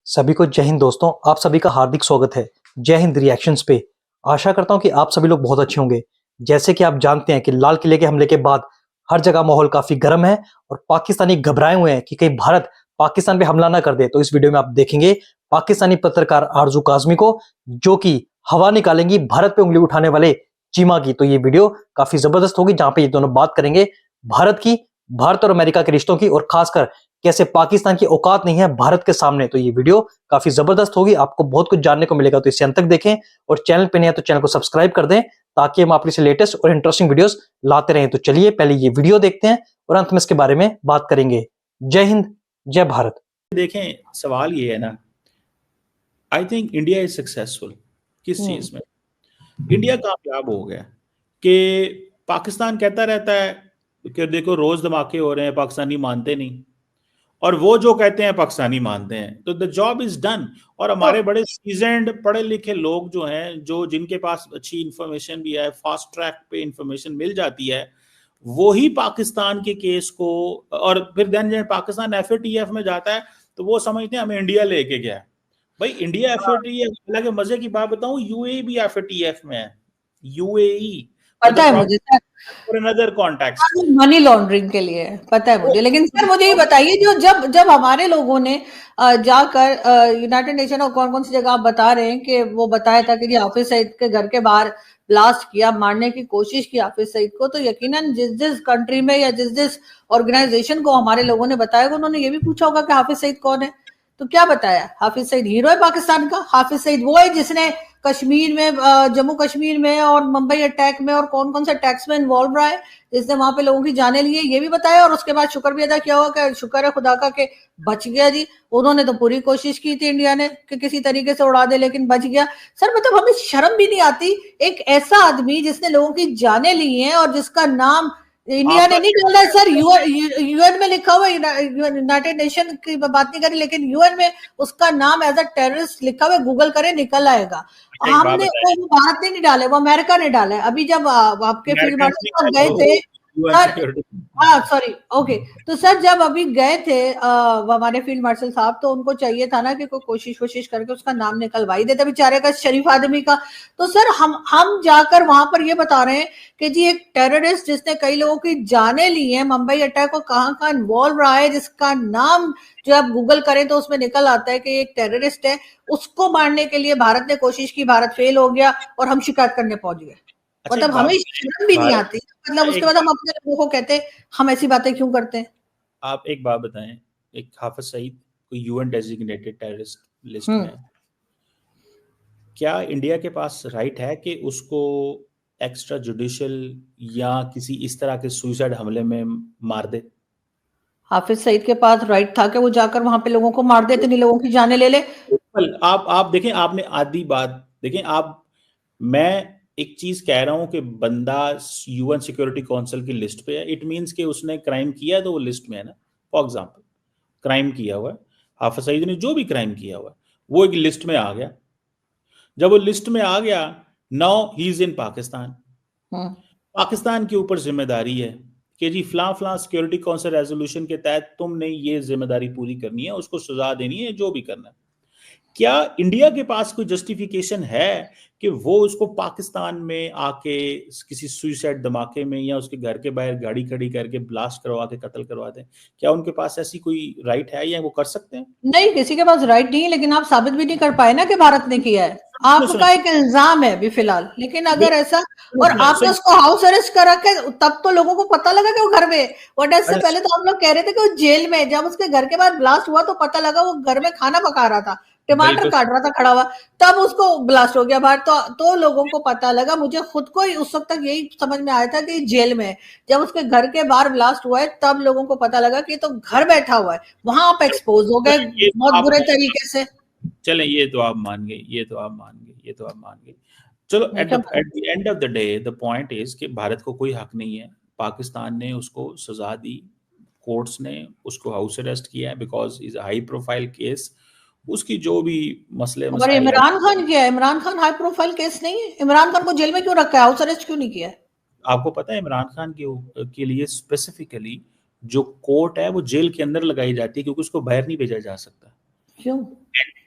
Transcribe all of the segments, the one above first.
सभी को जय हिंद दोस्तों, आप सभी का हार्दिक स्वागत है जय हिंद रिएक्शंस पे। आशा करता हूं कि आप सभी लोग बहुत अच्छे होंगे। जैसे कि आप जानते हैं कि लाल किले के हमले के बाद हर जगह माहौल काफी गर्म है और पाकिस्तानी घबराए हुए हैं कि कहीं भारत पाकिस्तान पे हमला ना कर दे। तो इस वीडियो में आप देखेंगे पाकिस्तानी पत्रकार आरजू काजमी को, जो कि हवा निकालेंगी भारत पे उंगली उठाने वाले चीमा की। तो ये वीडियो काफी जबरदस्त होगी, जहां पे ये दोनों बात करेंगे भारत और अमेरिका के रिश्तों की, और खासकर कैसे पाकिस्तान की औकात नहीं है भारत के सामने। तो ये वीडियो काफी जबरदस्त होगी, आपको बहुत कुछ जानने को मिलेगा। तो इसे अंत तक देखें और चैनल पे नहीं है तो चैनल को सब्सक्राइब कर दें, ताकि हम आपके लिए लेटेस्ट और इंटरेस्टिंग वीडियोस लाते रहें। तो चलिए पहले ये वीडियो देखते हैं और अंत में इसके बारे में बात करेंगे। जय हिंद, जय भारत। देखें, सवाल ये है ना, I think India is successful. किस चीज में इंडिया कामयाब हो गया कि पाकिस्तान कहता रहता है कि देखो रोज धमाके हो रहे हैं, पाकिस्तानी मानते नहीं, और वो जो कहते हैं पाकिस्तानी मानते हैं, तो द जॉब इज डन। और हमारे बड़े सीजन्ड पढ़े लिखे लोग जो हैं, जो जिनके पास अच्छी इंफॉर्मेशन भी है, फास्ट ट्रैक पे इंफॉर्मेशन मिल जाती है, वो ही पाकिस्तान के केस को, और फिर देन जब पाकिस्तान एफएटीएफ में जाता है तो वो समझते हैं हमें इंडिया लेके गया है। भाई इंडिया एफएटीएफ, हालांकि मजे की बात बताऊं, यूएई भी एफएटीएफ में है। यूएई पता है मुझे sir, for another context, money laundering के लिए पता है मुझे। लेकिन सर मुझे ये बताइए, जो जब हमारे लोगों ने जाकर यूनाइटेड नेशन और कौन कौन सी जगह आप बता रहे हैं कि वो बताया था कि जी हाफिज सईद के घर के बाहर ब्लास्ट किया, मारने की कोशिश की हाफिज सईद को, तो यकीनन जिस कंट्री में या जिस ऑर्गेनाइजेशन को हमारे लोगों ने बताया, उन्होंने ये भी पूछा होगा कि हाफिज सईद कौन है। तो क्या बताया? हाफिज सईद हीरो है पाकिस्तान का। हाफिज सईद वो है जिसने कश्मीर में, जम्मू कश्मीर में और मुंबई अटैक में और कौन कौन से अटैक्स में इन्वॉल्व रहा है, जिसने वहां पे लोगों की जाने लिए, ये भी बताया। और उसके बाद शुक्र भी अदा किया होगा कि शुक्र है खुदा का कि बच गया जी। उन्होंने तो पूरी कोशिश की थी इंडिया ने कि किसी तरीके से उड़ा दे, लेकिन बच गया। सर मतलब हमें शर्म भी नहीं आती? एक ऐसा आदमी जिसने लोगों की जाने ली है और जिसका नाम इंडिया ने नहीं डाला है सर, यूएन में लिखा हुआ, यूनाइटेड नेशन की बात नहीं करी, लेकिन यूएन में उसका नाम एज अ टेररिस्ट लिखा हुआ, गूगल करें निकल आएगा। हमने वो भारत ने नहीं डाले, वो अमेरिका ने डाला है। अभी जब आपके फील्ड मार्शल साहब गए थे सर, हाँ सॉरी, ओके, तो सर जब अभी गए थे हमारे फील्ड मार्शल साहब, तो उनको चाहिए था ना कि कोई कोशिश करके उसका नाम निकलवाई देते बेचारे का, शरीफ आदमी का। तो सर हम जाकर वहां पर ये बता रहे हैं कि जी एक टेररिस्ट जिसने कई लोगों की जाने ली है, मुंबई अटैक को कहाँ इन्वॉल्व रहा है, जिसका नाम जो आप गूगल करें तो उसमें निकल आता है कि एक टेररिस्ट है, उसको मारने के लिए भारत ने कोशिश की, भारत फेल हो गया और हम शिकायत करने पहुंच गए। मतलब हमें शर्म भी नहीं आती। मतलब उसके बाद हम अपने लोगों को कहते हैं हम ऐसी बातें क्यों करते हैं। आप एक बात बताएं, एक हाफिज सईद कोई यूएन डेजिग्नेटेड टेररिस्ट लिस्ट में है, क्या इंडिया के पास राइट है कि उसको एक्स्ट्रा जुडिशियल या किसी इस तरह के सुसाइड हमले में मार दे? हाफिज सईद के पास राइट था कि वो जाकर वहां पे लोगों को मार दे, इतनी लोगों की जाने ले ले। आप देखें, आपने आधी बात देखें। आप, मैं एक चीज कह रहा हूं कि बंदा यूएन सिक्योरिटी काउंसिल की लिस्ट पे है, इट मींस कि उसने क्राइम किया है, तो वो लिस्ट में है ना। फॉर एग्जांपल क्राइम किया हुआ है, हाफिज सईद ने जो भी क्राइम किया हुआ है वो एक लिस्ट में आ गया। जब वो लिस्ट में आ गया, now he is in Pakistan. Pakistan के ऊपर जिम्मेदारी है कि जी फलां फलां सिक्योरिटी काउंसिल रेजोल्यूशन के तहत तुमने ये जिम्मेदारी पूरी करनी है, उसको सजा देनी है, जो भी करना है। क्या इंडिया के पास कोई जस्टिफिकेशन है कि वो उसको पाकिस्तान में आके किसी सुसाइड धमाके में या उसके घर के बाहर गाड़ी खड़ी करके ब्लास्ट करवा के कत्ल करवा दें? क्या उनके पास ऐसी कोई राइट है या वो कर सकते हैं? नहीं, किसी के पास राइट नहीं है, लेकिन आप साबित भी नहीं कर पाए ना कि भारत ने किया है। आपका एक इल्जाम है अभी फिलहाल, लेकिन अगर ऐसा, और आपने उसको हाउस अरेस्ट कर रखा है, तब तो लोगों को पता लगा कि वो घर में, और इससे पहले तो हम लोग कह रहे थे कि वो जेल में। जब उसके घर के बाद ब्लास्ट हुआ तो पता लगा वो घर में खाना पका रहा था, टमाटर काट रहा था खड़ा हुआ, तब उसको ब्लास्ट हो गया बाहर। तो लोगों को पता लगा। मुझे खुद को उस वक्त तक यही समझ में आया था कि जेल में है। जब उसके घर के बाहर ब्लास्ट हुआ है तब लोगों को पता लगा कि तो घर बैठा हुआ है। वहां आप एक्सपोज हो गए बहुत बुरे तरीके से। चले, ये तो आप मान गए। चलो, at the end of the day the point is कि भारत को कोई हक नहीं है। पाकिस्तान ने उसको सजा दी, कोर्ट्स ने उसको हाउस अरेस्ट किया है because is high profile case. उसकी जो भी मसले और इमरान खान किया है। Imran Khan high profile case नहीं है। इमरान खान को जेल में क्यों रखा है, हाउस अरेस्ट क्यों नहीं किया है? आपको पता है इमरान खान के लिए स्पेसिफिकली जो कोर्ट है वो जेल के अंदर लगाई जाती है, क्योंकि उसको बाहर नहीं भेजा जा सकता। क्यों?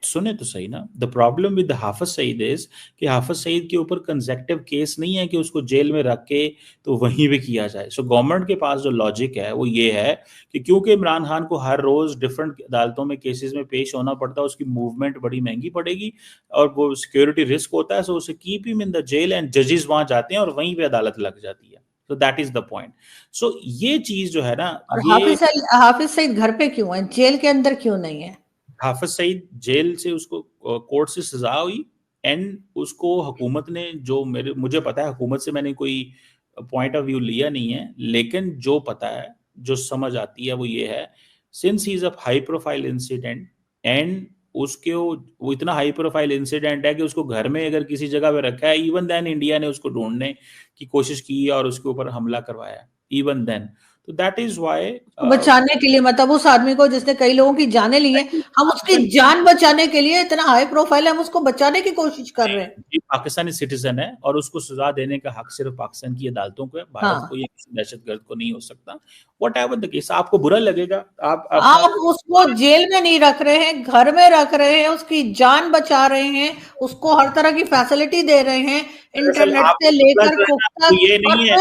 सुने तो सही ना, the problem with Hafiz Saeed is कि हाफिज सईद के ऊपर कंसेक्टिव केस नहीं है कि उसको जेल में रख के तो वहीं पे किया जाए। सो गवर्नमेंट के पास जो लॉजिक है वो ये है कि क्योंकि इमरान खान को हर रोज डिफरेंट अदालतों में केसेस में पेश होना पड़ता है, उसकी मूवमेंट बड़ी महंगी पड़ेगी और वो सिक्योरिटी रिस्क होता है, सो उसे keep him in the jail and जजेस वहां जाते हैं और वहीं पे अदालत लग जाती है। So that is the point. So ये चीज जो है ना, और ये हाफिज सईद घर पे क्यों है, जेल के अंदर क्यों नहीं है? हाफिज सईद जेल से उसको कोर्ट से सजा हुई एंड उसको हुकूमत ने, जो मुझे पता है, हुकूमत से मैंने कोई पॉइंट ऑफ व्यू लिया नहीं है, लेकिन जो पता है, जो समझ आती है वो ये है, since he is a high profile incident and उसके वो इतना हाई प्रोफाइल इंसिडेंट है कि उसको घर में अगर किसी जगह पे रखा है, इवन देन इंडिया ने उसको ढूंढने की कोशिश की है और उसके ऊपर हमला करवाया, इवन देन। तो दैट इज वाई बचाने के लिए, मतलब उस आदमी को जिसने कई लोगों की जानें ली हैं, हम उसकी जान बचाने के लिए, इतना हाई प्रोफाइल है, हम उसको बचाने की कोशिश कर रहे हैं। ये पाकिस्तानी सिटीजन है और उसको सजा देने का हक सिर्फ पाकिस्तान की अदालतों को है, भारत को हाँ, या किसी दहशतगर्द को नहीं हो सकता। व्हाटएवर द केस, आपको बुरा लगेगा, आप आप उसको जेल में नहीं रख रहे हैं, घर में रख रहे हैं, उसकी जान बचा रहे हैं, उसको हर तरह की फैसिलिटी दे रहे हैं, दरअसल इंटरनेट आपको से लेकर जो है कुक ना, वो तक। ये और नहीं है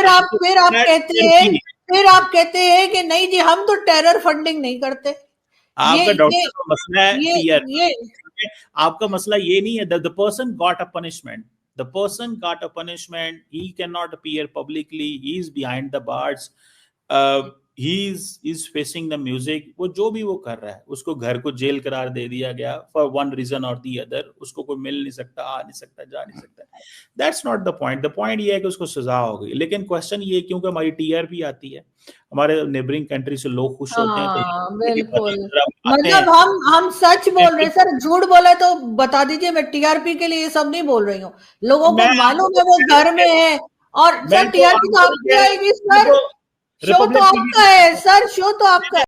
फिर आप कहते हैं, कि कि नहीं जी, हम तो टेरर फंडिंग नहीं करते। ये आपका ये डॉक्टर का मसला है ये टीआरपी। ये आपका मसला ये नहीं है, the person got a punishment, the person got a punishment, he can not appear publicly, he is behind the bars, he is facing the music. वो जो भी वो कर रहा है, उसको घर को जेल करार दे दिया गया फॉर वन रीजन और दी अदर, उसको कोई मिल नहीं सकता, आ नहीं सकता, जा नहीं सकता। That's not the point. The point ये है कि उसको सजा हो गई, लेकिन क्वेश्चन ये, क्योंकि हमारी टीआरपी आती है, हमारे नेबरिंग कंट्री से लोग खुश होते हैं, तो हाँ, बिल्कुल। आते हैं। मतलब हम सच बोल रहे हैं सर, झूठ बोला तो बता दीजिए। मैं टीआरपी के लिए ये सब नहीं बोल रही हूँ, लोगों को मैं आपको मालूम है वो घर में है। और मैं सर, तो टीआरपी तो आपको नहीं आपकी कह आएगी रहा, मैं सर, तो शो तो रिपब्लिक आपका टीवी है सर, शो तो आपका है।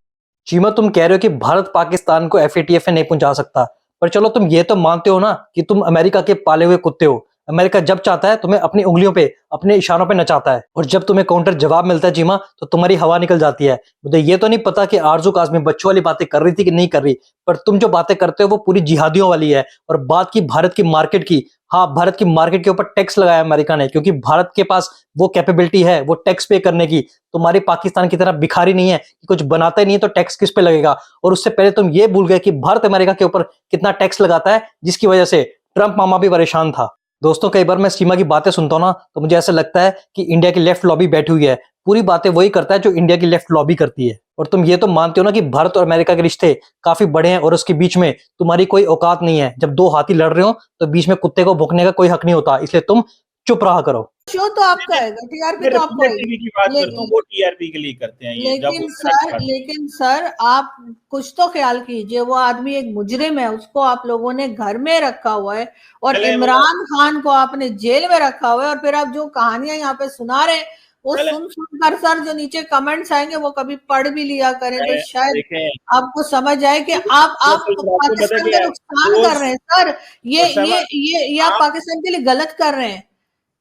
चीमा, तुम कह रहे हो कि भारत पाकिस्तान को एफएटीएफ में नहीं पहुंचा सकता, पर चलो तुम ये तो मानते हो ना कि तुम अमेरिका के पाले हुए कुत्ते हो। अमेरिका जब चाहता है तुम्हें अपनी उंगलियों पे, अपने इशारों पे नचाता है, और जब तुम्हें काउंटर जवाब मिलता है चीमा, तो तुम्हारी हवा निकल जाती है। मुझे ये तो नहीं पता कि आरजू काज़मी बच्चों वाली बातें कर रही थी कि नहीं कर रही, पर तुम जो बातें करते हो वो पूरी जिहादियों वाली है। और बात की भारत की मार्केट की, हाँ, भारत की मार्केट के ऊपर टैक्स लगाया अमेरिका ने, क्योंकि भारत के पास वो कैपेबिलिटी है वो टैक्स पे करने की। तुम्हारी पाकिस्तान की तरह भिखारी नहीं है कि कुछ बनाता ही नहीं है तो टैक्स किस पे लगेगा। और उससे पहले तुम ये भूल गए कि भारत अमेरिका के ऊपर कितना टैक्स लगाता है, जिसकी वजह से ट्रंप मामा भी परेशान था। दोस्तों, कई बार मैं सीमा की बातें सुनता हूं ना, तो मुझे ऐसा लगता है कि इंडिया की लेफ्ट लॉबी बैठी हुई है, पूरी बातें वही करता है जो इंडिया की लेफ्ट लॉबी करती है। और तुम ये तो मानते हो ना कि भारत और अमेरिका के रिश्ते काफी बड़े हैं और उसके बीच में तुम्हारी कोई औकात नहीं है। जब दो हाथी लड़ रहे हो तो बीच में कुत्ते को भौंकने का कोई हक नहीं होता, इसलिए तुम चुप रहा करो। शो तो आपका है, टीआरपी मैं तो आपको रिपब्लिक आएगी। टीवी की बात करता हूँ, ले, वो टीआरपी के लिए करते हैं ये, जब वो इस तरह की बात। लेकिन सर, आप कुछ तो ख्याल कीजिए, वो आदमी एक मुजरिम है, उसको आप लोगों ने घर में रखा हुआ है, और चले वो इमरान खान को आपने जेल में रखा हुआ है। और फिर आप जो कहानियां यहाँ पे सुना रहे हैं, वो चले सुन कर सर, जो नीचे कमेंट्स आएंगे वो कभी पढ़ भी लिया करें, तो शायद देखें, आपको समझ आए कि आप आपको पता पाकिस्तान क्या का है, नुकसान कर रहे हैं सर। ये आप आप पाकिस्तान के लिए गलत कर रहे हैं।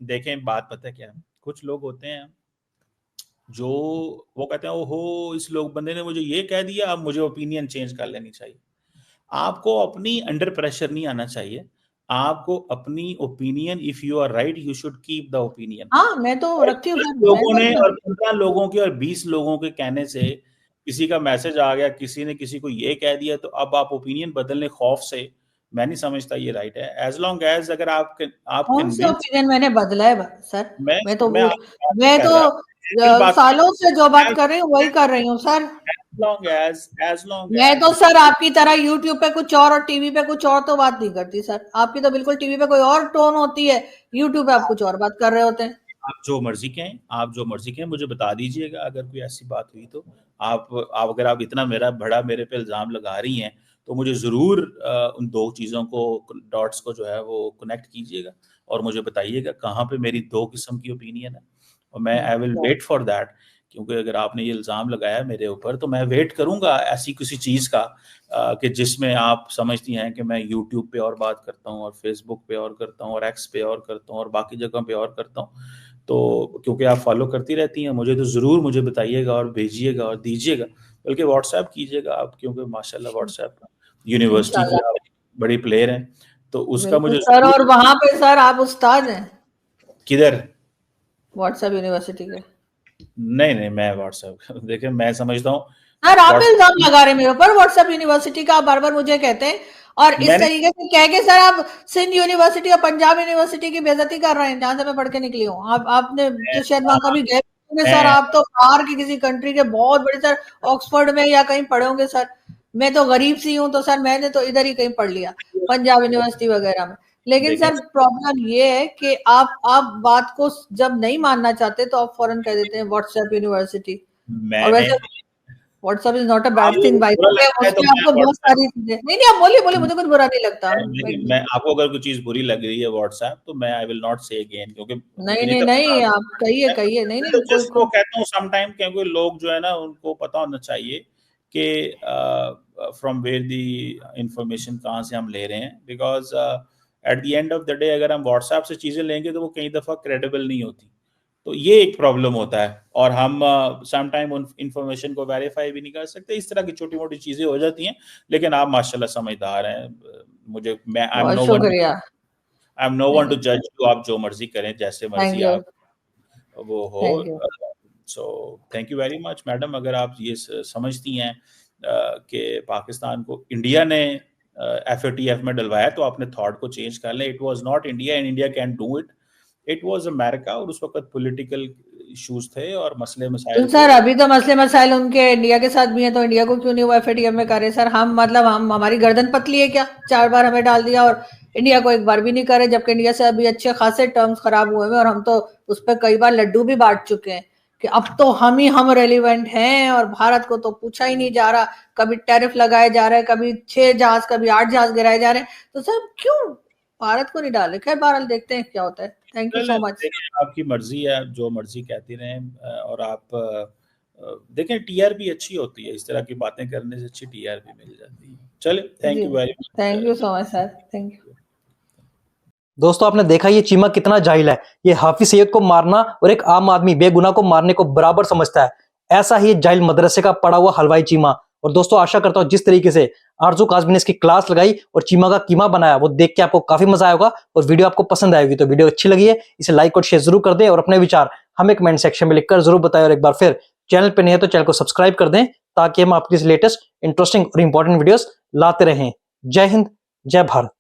देखें, बात पता क्या है, कुछ लोग होते हैं जो वो कहते हैं, ओहो इस लोग बंदे ने मुझे ये कह दिया, अब मुझे ओपिनियन चेंज कर लेनी चाहिए। आपको अपनी अंडर प्रेशर नहीं आना चाहिए, आपको अपनी opinion, if you are right you should keep the opinion. हाँ, मैं तो और रखती हूँ 10 सर, मैं लोगों तो ने और 15 लोगों के और 20 लोगों के कहने से किसी का मैसेज आ गया, किसी ने किसी को ये कह दिया, तो अब आप ओपिनियन बदलने खौफ से, मैं नहीं समझता ये राइट है। एज लॉन्ग एज अगर आप कौन सा कन्विंस, ओपिनियन मैंने बदला है सर? मैं मैं तो मैं आपकी बात नहीं मैं कर तो रहा, सिंपल बात सालों से जो बात है, कर रही हूँ वही कर रही हूँ सर। as long मैं as तो सर आपकी तरह यूट्यूब पे कुछ और टीवी पे कुछ और तो बात नहीं करती सर। आपकी तो बिल्कुल टीवी पे कोई और टोन होती है, यूट्यूब पे आप कुछ और बात कर रहे होते हैं। आप जो मर्जी कहें, आप जो मर्जी कहें, मुझे बता दीजिएगा अगर कोई ऐसी बात हुई तो। आप अगर आप इतना मेरे पे इल्जाम लगा रही हैं, तो मुझे जरूर उन दो चीजों को, डॉट्स को जो है वो कनेक्ट कीजिएगा और मुझे बताइएगा कहाँ पे मेरी दो किस्म की ओपिनियन है, और मैं I will wait for that. क्योंकि अगर आपने ये इल्जाम लगाया मेरे ऊपर, तो मैं वेट करूंगा ऐसी किसी चीज का कि जिसमें आप समझती हैं कि मैं यूट्यूब पे और बात करता हूँ और फेसबुक पे और करता हूँ और एक्स पे और करता हूँ और बाकी जगह पे और करता हूँ। तो क्योंकि आप फॉलो करती रहती हैं मुझे, तो ज़रूर मुझे बताइएगा और भेजिएगा और दीजिएगा, बल्कि व्हाट्सएप कीजिएगा आप, क्योंकि माशाल्लाह व्हाट्सएप यूनिवर्सिटी की इंशाल्लाह। आप बड़ी प्लेयर हैं, तो उसका बिल्कुल मुझे सर, और वहां पे सर आप उस्ताद हैं किधर? व्हाट्सएप यूनिवर्सिटी के। नहीं नहीं, मैं व्हाट्सएप देखिए, मैं समझता हूँ सर आप व्हाट्सएप इल्जाम लगा रहे हैं मेरे ऊपर व्हाट्सएप यूनिवर्सिटी का, आप बार बार मुझे कहते हैं और इस मैंने तरीके से कह के सर आप सिंध यूनिवर्सिटी और पंजाब यूनिवर्सिटी की बेइज्जती कर रहे हैं, जहां से मैं पढ़ के निकली हूँ। आपने तो शायद वहां कभी गए होंगे सर, मैं आप तो बाहर की किसी कंट्री के बहुत बड़े सर, ऑक्सफोर्ड में या कहीं पढ़े होंगे सर। मैं तो गरीब सी हूँ, तो सर मैंने तो इधर ही कहीं पढ़ लिया, पंजाब यूनिवर्सिटी वगैरह में। लेकिन देखिए सर प्रॉब्लम ये है कि आप बात को जब नहीं मानना चाहते तो आप फौरन कह देते हैं व्हाट्सएप यूनिवर्सिटी। और मैंने वैसे WhatsApp is not a bad आपको थिंग बाय द बुरा वे, लगता है तो उसमें मैं आपको बहुत व्हाट्सएप सारी चीजें, नहीं नहीं आप बोलिए बोलिए, मुझे कुछ बुरा नहीं लगता। लेकिन मैं आपको अगर कोई चीज बुरी लग रही है व्हाट्सएप, तो मैं आई विल नॉट से अगेन, क्योंकि नहीं विनीत नहीं अपना नहीं, आप कहिए है। कहिए, नहीं मैं नहीं तो कोई जिसको कहता हूँ सम टाइम, क्योंकि लोग जो है ना, उनको पता होना चाहिए कि फ्रॉम वेयर दी इंफॉर्मेशन कहाँ से हम ले रहे हैं, because at the end of the day अगर हम व्हाट्सएप से चीजें लेंगे तो वो कई दफा क्रेडिबल नहीं होती, तो ये एक प्रॉब्लम होता है। और हम सम टाइम उन इंफॉर्मेशन को वेरीफाई भी नहीं कर सकते, इस तरह की छोटी मोटी चीजें हो जाती हैं। लेकिन आप माशाल्लाह समझदार हैं, मुझे मैं बहुत शुक्रिया। आई एम नो वन नहीं टू जज यू, आप जो मर्जी करें, जैसे थैंक मर्जी यू, आप वो हो। Thank you. So thank you very much madam, अगर आप ये समझती हैं कि पाकिस्तान को इंडिया ने FATF में डलवाया, तो आपने थॉट को चेंज कर लें। It was not India and India can do it, it was America, और उस वक्त पॉलिटिकल इश्यूज थे और मसले तो मसाइल थे। सर अभी तो मसले मसाइल उनके इंडिया के साथ भी हैं, तो इंडिया को क्यों नहीं वो FATF में करे सर? हम मतलब हम हमारी गर्दन पतली है क्या? 4 बार हमें डाल दिया और इंडिया को एक बार भी नहीं करे, जबकि इंडिया से अभी अच्छे खासे टर्म्स खराब हुए हैं और हम तो उस पर कई बार लड्डू भी बांट चुके हैं कि अब तो हम रेलिवेंट हैं और भारत को तो पूछा ही नहीं जा रहा। कभी टैरिफ लगाए जा रहे हैं, कभी 6 जहाज कभी 8 जहाज गिराए जा रहे हैं, तो सर क्यों भारत को नहीं डाले? खैर बहरहाल देखते हैं क्या होता है। Thank you so much. देखिए, आपकी मर्जी है, आप जो मर्जी कहती रहें, और आप देखें TRP अच्छी होती है, इस तरह की बातें करने से अच्छी TRP मिल जाती है। चलिए, थैंक जी you very thank you much. So much sir, thank you. दोस्तों आपने देखा ये चीमा कितना जाहिल है। ये हाफिज सईद को मारना और एक आम आदमी बेगुनाह को मारने को बराबर समझता है। ऐसा ही जाहिल मदरसे का पड़ा हुआ हलवाई चीमा। और दोस्तों आशा करता हूं जिस तरीके से आरजू काज़मी ने इसकी क्लास लगाई और चीमा का कीमा बनाया, वो देख के आपको काफी मजा आएगा और वीडियो आपको पसंद आएगी। तो वीडियो अच्छी लगी है इसे लाइक और शेयर जरूर कर दें और अपने विचार हमें कमेंट सेक्शन में लिखकर जरूर बताएं। और एक बार फिर चैनल पर नहीं है तो चैनल को सब्सक्राइब कर दें, ताकि हम आपकी लेटेस्ट इंटरेस्टिंग और इंपॉर्टेंट वीडियोस लाते रहें। जय हिंद, जय भारत।